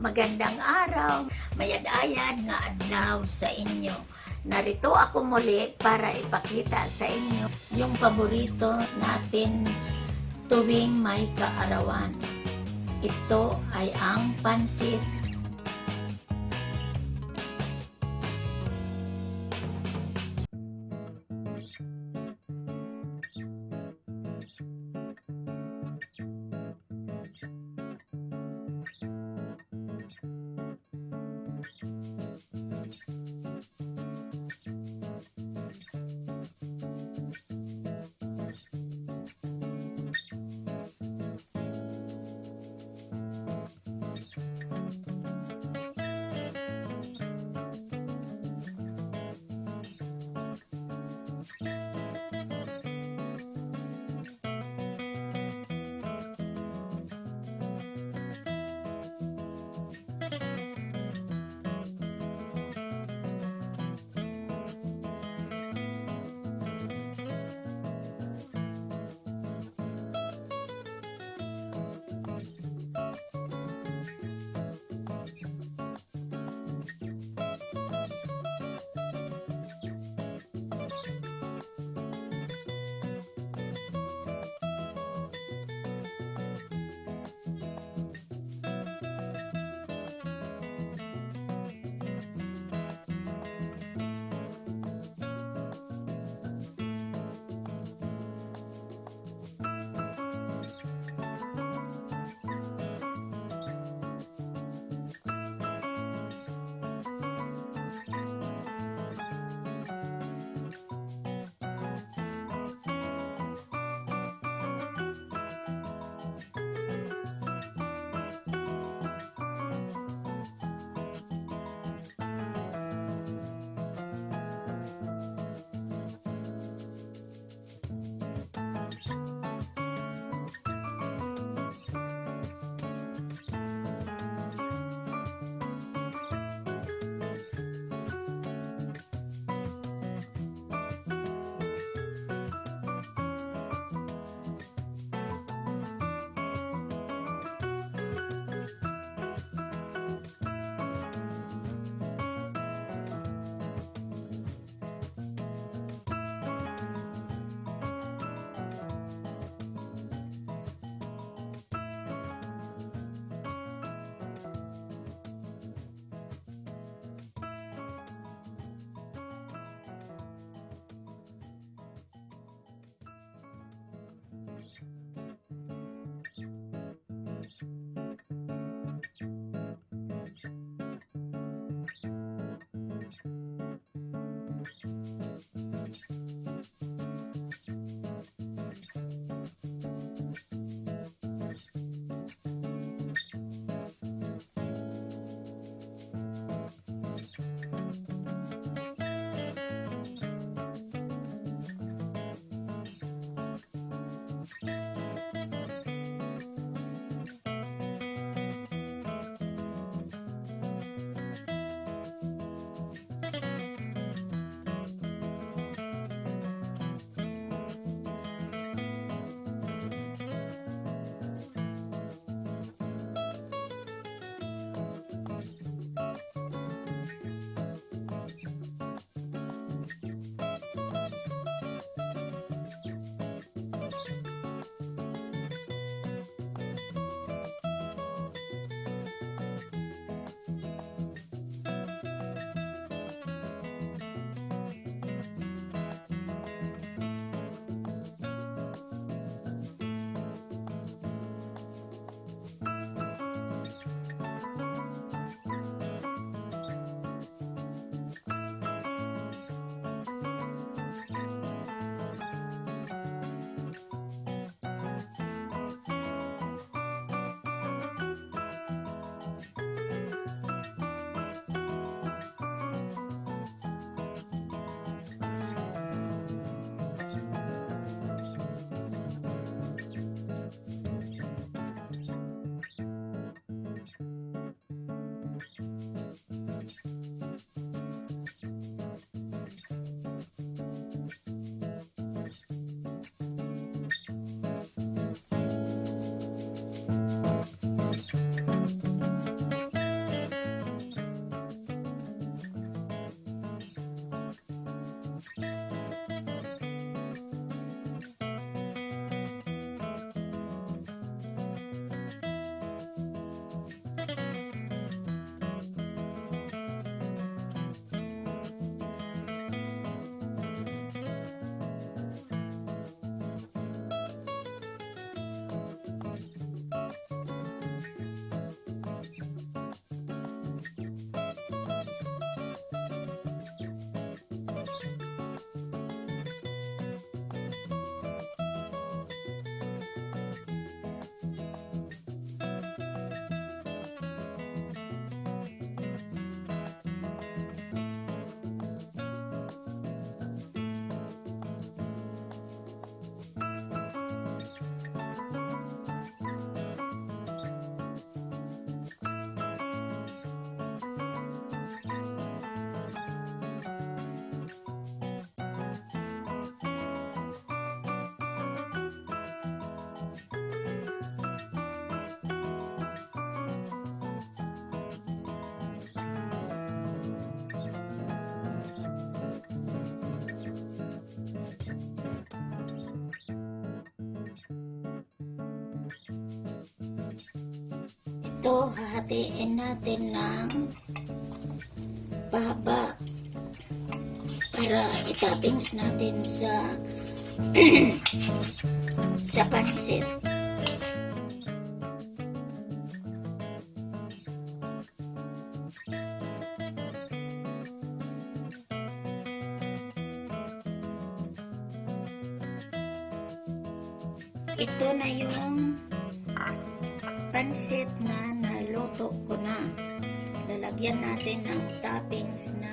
Magandang araw, mayad-ayad nga adlaw sa inyo. Narito ako muli para ipakita sa inyo yung paborito natin tuwing may kaarawan. Ito ay ang pancit. Ito, hahatiin natin ng pahaba para itoppings natin sa sa pancit. Ito na yung pancit na naluto ko na. Lalagyan natin ng toppings na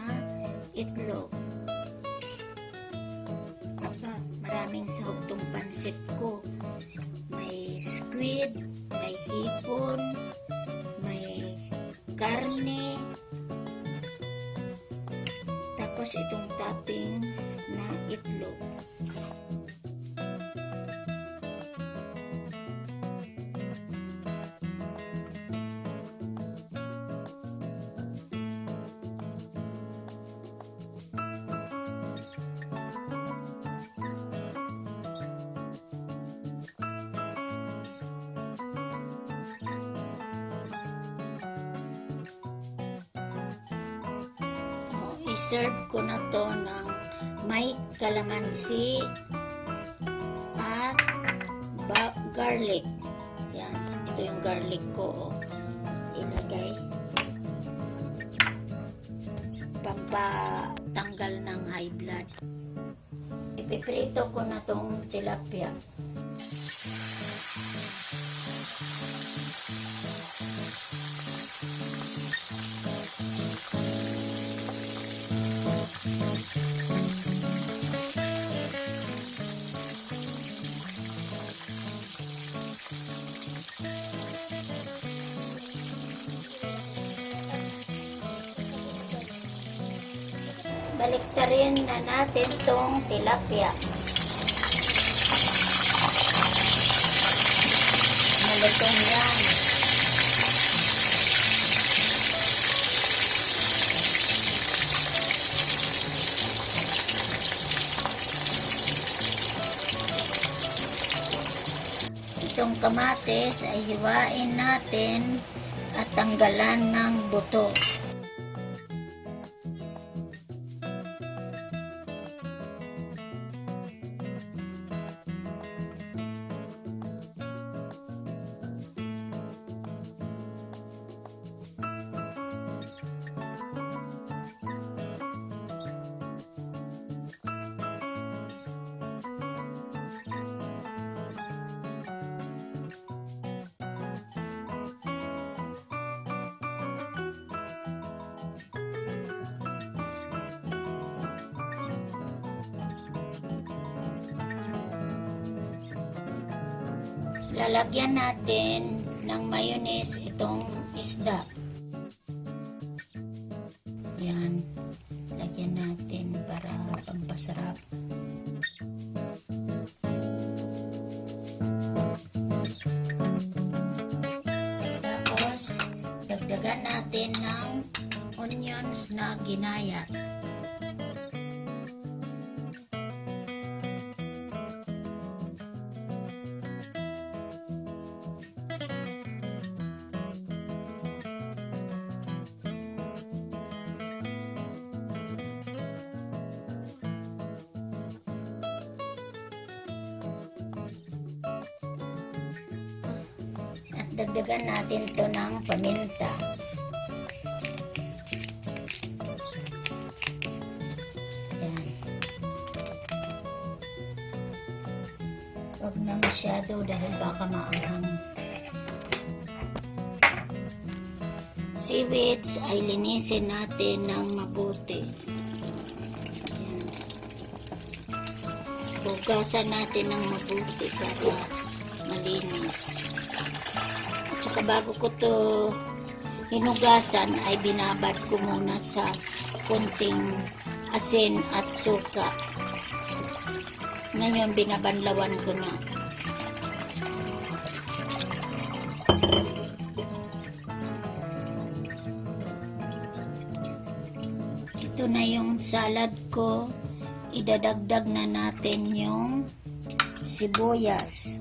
itlog. Aba, maraming sahog tong pancit ko. May squid, may hipon, may karne, tapos itong toppings na itlog. I-serve ko na to ng may kalamansi at garlic. Yan, ito yung garlic ko. Ilagay. Pampatanggal ng high blood. Ipiprito ko na tong tilapia. Baliktarin na natin tong tilapia. Malutong yan. Itong kamatis ay hiwain natin at tanggalan ng buto. Lalagyan natin ng mayonnaise itong isda. Yan. Lagyan natin para pampasarap. Tapos, dagdagan natin ng onions na ginayat. Dagdagan natin to ng paminta. Yan. Huwag na masyado dahil baka maanghang. Seaweeds ay linisin natin ng mabuti. Yan. Bugasan natin ng mabuti para malinis. Saka bago ko to hinugasan ay binabad ko muna sa kunting asin at suka. Ngayon binabanlawan ko na. Ito na yung salad ko. Idadagdag na natin yung sibuyas.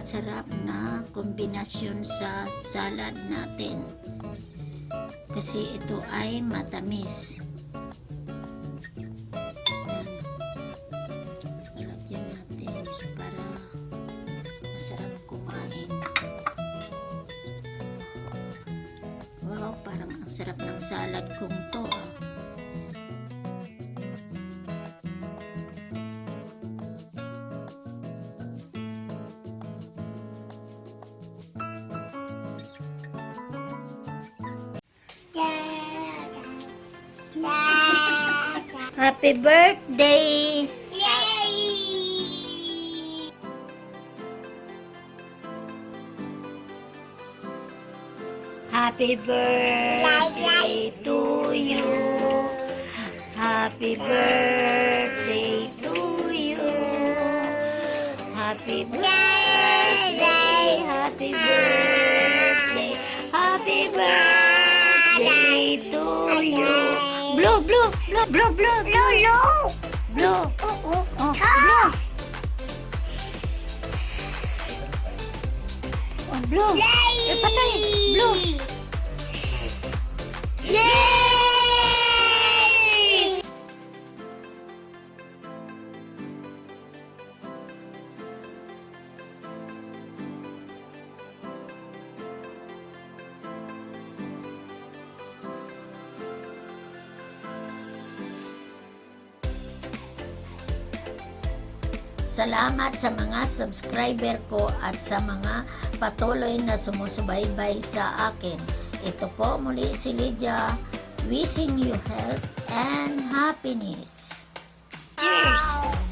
napakasarap na kombinasyon sa salad natin. Kasi ito ay matamis. Lalagyan natin para masarap kumain. Wow, parang ang sarap ng salad kong to ah. Happy birthday! Yay! Happy birthday to you. Happy birthday to you. Happy birthday. Happy birthday. Happy birthday to you. Blow, blow, blow, blow, blow, Lolo! blow. Oo! Oh, Ha! blow. Oh, blow. Yay! Eh, patay. Blow. Yay! Salamat sa mga subscriber ko at sa mga patuloy na sumusubaybay sa akin. Ito po muli si Lydia, wishing you health and happiness. Cheers!